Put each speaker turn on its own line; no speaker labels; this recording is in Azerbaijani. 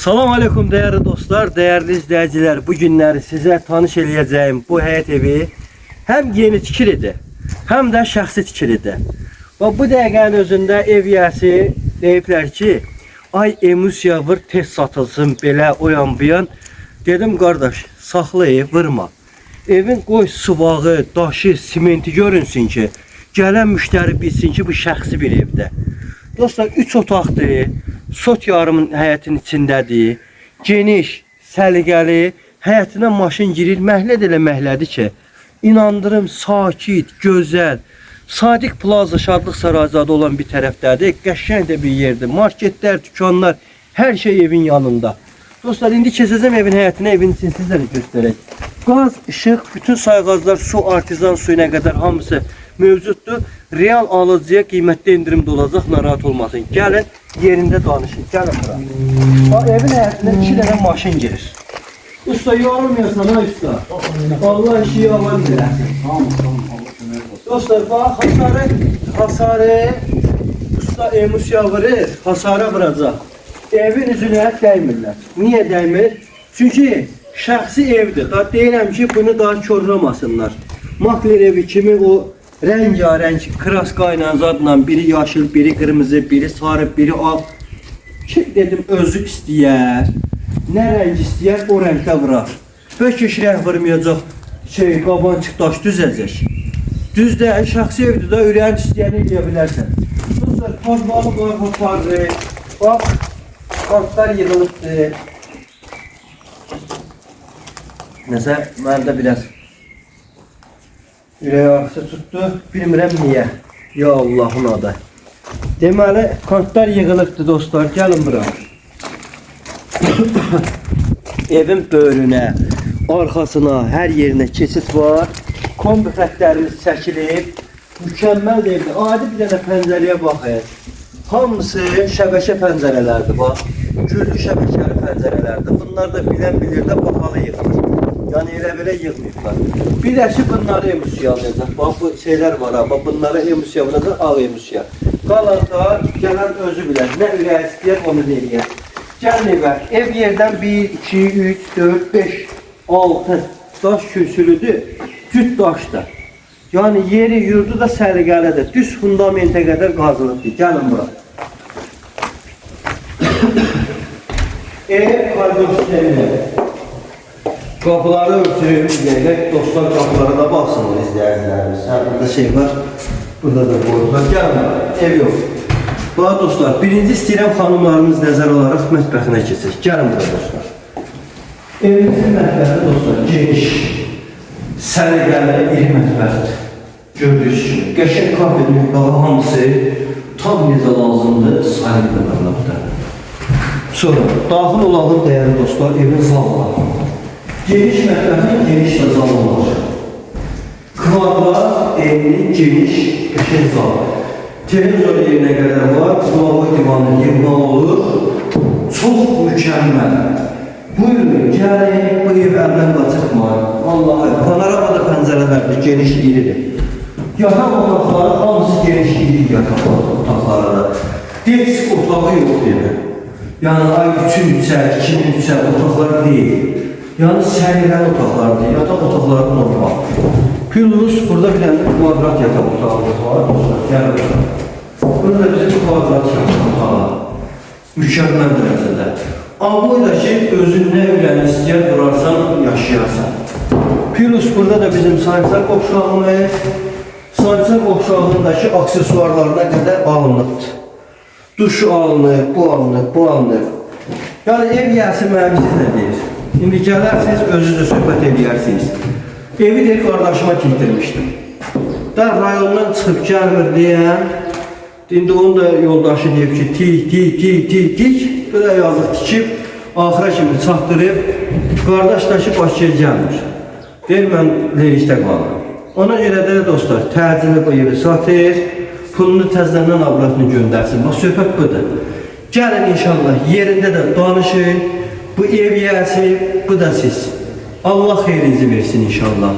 Salam aleyküm değerli dostlar, değerli izleyiciler. Bu günleri size tanış eləyəcəyim bu həyət evi hem yeni tikilidir, hem de şəxsi tikilidir. Və bu dəqiqənin özündə ev yiyəsi deyiblər ki, ay emulsiya vur, tez satılsın, belə oyan buyan. Dedim qardaş, saxla ev, vurma. Evin qoy sıvağı, daşı, simenti görünsün ki, gələn müştəri bilsin ki, bu şəxsi bir evdə. Dostlar, 3 otaqdır, sot yarımın həyətin içindədir, geniş, səliqəli, həyətinə maşın girir, məhləd elə məhlədi ki, inandırım, sakit, gözəl, Sadiq Plaza Şadlıq Sarayzadə olan bir tərəfdədir, qəşəng də bir yerdir, marketlər, dükanlar, hər şey evin yanında. Dostlar, indi keçəcəm evin həyətinə, evin için sizlərə göstərək. Qaz, işıq, bütün sayğazlar, su, artizan suyuna qədər hamısı mövcuddur. Real alıcıya qiymətli indirimdə olacaq, narahat olmasın. Gəlin, yerində danışın, gəlin bura. Evin həyətinə 2 dənə maşın girir. Usta, yorulmuyorsan ha usta. Allah işi yalan diləsin. Dostlar, bax, hasarı, usta emulsiya vurur, hasara vuracaq. Evin üzünə dəymirlər. Niyə dəymir? Çünki şəxsi evdir. Da deyirəm ki, bunu daha körləmasınlar. Makler evi kimi o rəngarəng kraska ilə zadla, biri yaşıl, biri qırmızı, biri sarı, biri ağ. Kim dedim özü istəyər, nə rəng istəyər o rəngdə vurar. Bəlkə rəng vurmayacaq, qabancıq daş düzəcək. Düzdə, şəxsi evdir da, ürəyin istəyəni eləyə bilərsən. Dostlar, pozmalı var, qopardı. Bax, kartlar yığılıbdır. Nəsə, məndə biraz ürək ağrısı tutdu. Bilmirəm niyə. Ya Allah'ın adı. Deməli, kartlar yığılıbdır dostlar. Gəlin bura. Evin böyrünə, arxasına, hər yerinə keçid var. Kombi xətlərimiz çəkilib. Mükəmməl evdir. Adi bir dənə pəncərəyə baxın. Hamısı şəbəkə pəncərələrdir. Bax, güllü şəbəkəli pəncərələrdir. Bunlar da bilən bilir də bahalı yığılır. Yani elə belə yığmayıblar. Bir də ki, bunları emulsiya alacaq. Bax, bu şeylər var ha. Bax, bunları emulsiya alacaq, ağ emulsiya. Qalanda gələn özü bilər. Nə ürək istəyər, onu deyir. Gəlin evə. Ev yerdən 1, 2, 3, 4, 5, 6 daş kürsülüdür. Cüt daşdır. Yani yeri, yurdu da səliqəlidir. Düz fundamentə qədər qazılıbdır. Gəlin bura. Ev karbon sistemi. Kapıları örtüyüm. Dostlar, kapılara da baxsınlar izləyicilərimiz. Burada şey var. Burada da boyutlar. Gəlin bura. Ev yox. Bax dostlar, birinci istəyirəm xanımlarımız nəzər olaraq mətbəxinə keçir. Gəlin bura dostlar. Evimizin mətbəxi dostlar geniş, səliqəli, iri mətbəxdir. Gördüyünüz kimi. Qəşəng kafenin yuxarı hamısı tam necə lazımdır, sahibdir mənabda. Sonra, daxil olalım dəyərli dostlar, evin zalla. Geniş mətbəxin geniş də zal olacaq. Kvadrat, enli, geniş, qəşəng zal. Televizor yerinə qədər var, qulava divanı yığma olur. Çox mükəmməl. Buyurun, gəlin, bu ev əldən qaçırtmayın. Vallahi, panoramada pəncərələrdir, geniş iridir. Yataq otaqları hamısı geniş iri yataq otaqları. Desk otağı yox deyil. Yəni, ay 3-ün 3-ə, 2-nin 3-ə otaqlar deyil. Yəni, səliqəli otaqlardır, yataq otaqları normal. Plus, burada bir dənə kvadrat yataq otağımız var. Gəlin. Burada bizim kvadrat yataq otağı. Mükəmməl dərəcədə. Aboyda ki, özün nə ürəni istəyər, durarsan, yaşayarsan. Plus, burada da bizim sancaq qovşağımız, sancaq qovşağındakı aksesuarlarına qədər alınıbdır. Duşu alınır, bu alınır, bu alınır. Yəni, ev yiyəsi mühəmsiz də deyir. İndi gələrsiniz, özünüzlə söhbət edərsiniz. Evi deyir, qardaşıma kildirmişdim. Da rayondan çıxıb gəlmir deyən, indi onun da yoldaşı deyib ki, tik, bu da yazıq tikib, axıra kimi çatdırıb, qardaş da ki, Bakıya gəlmir. Deyir, mən Lerikdə qalırım. Ona görə də dostlar, təcili bu evi satır, pulunu təzləndən avratını göndərsin. Bax, söhbət budur. Gəlin inşallah, yerində də danışın, bu ev yiyəsi, bu da siz. Allah xeyrinizi versin inşallah.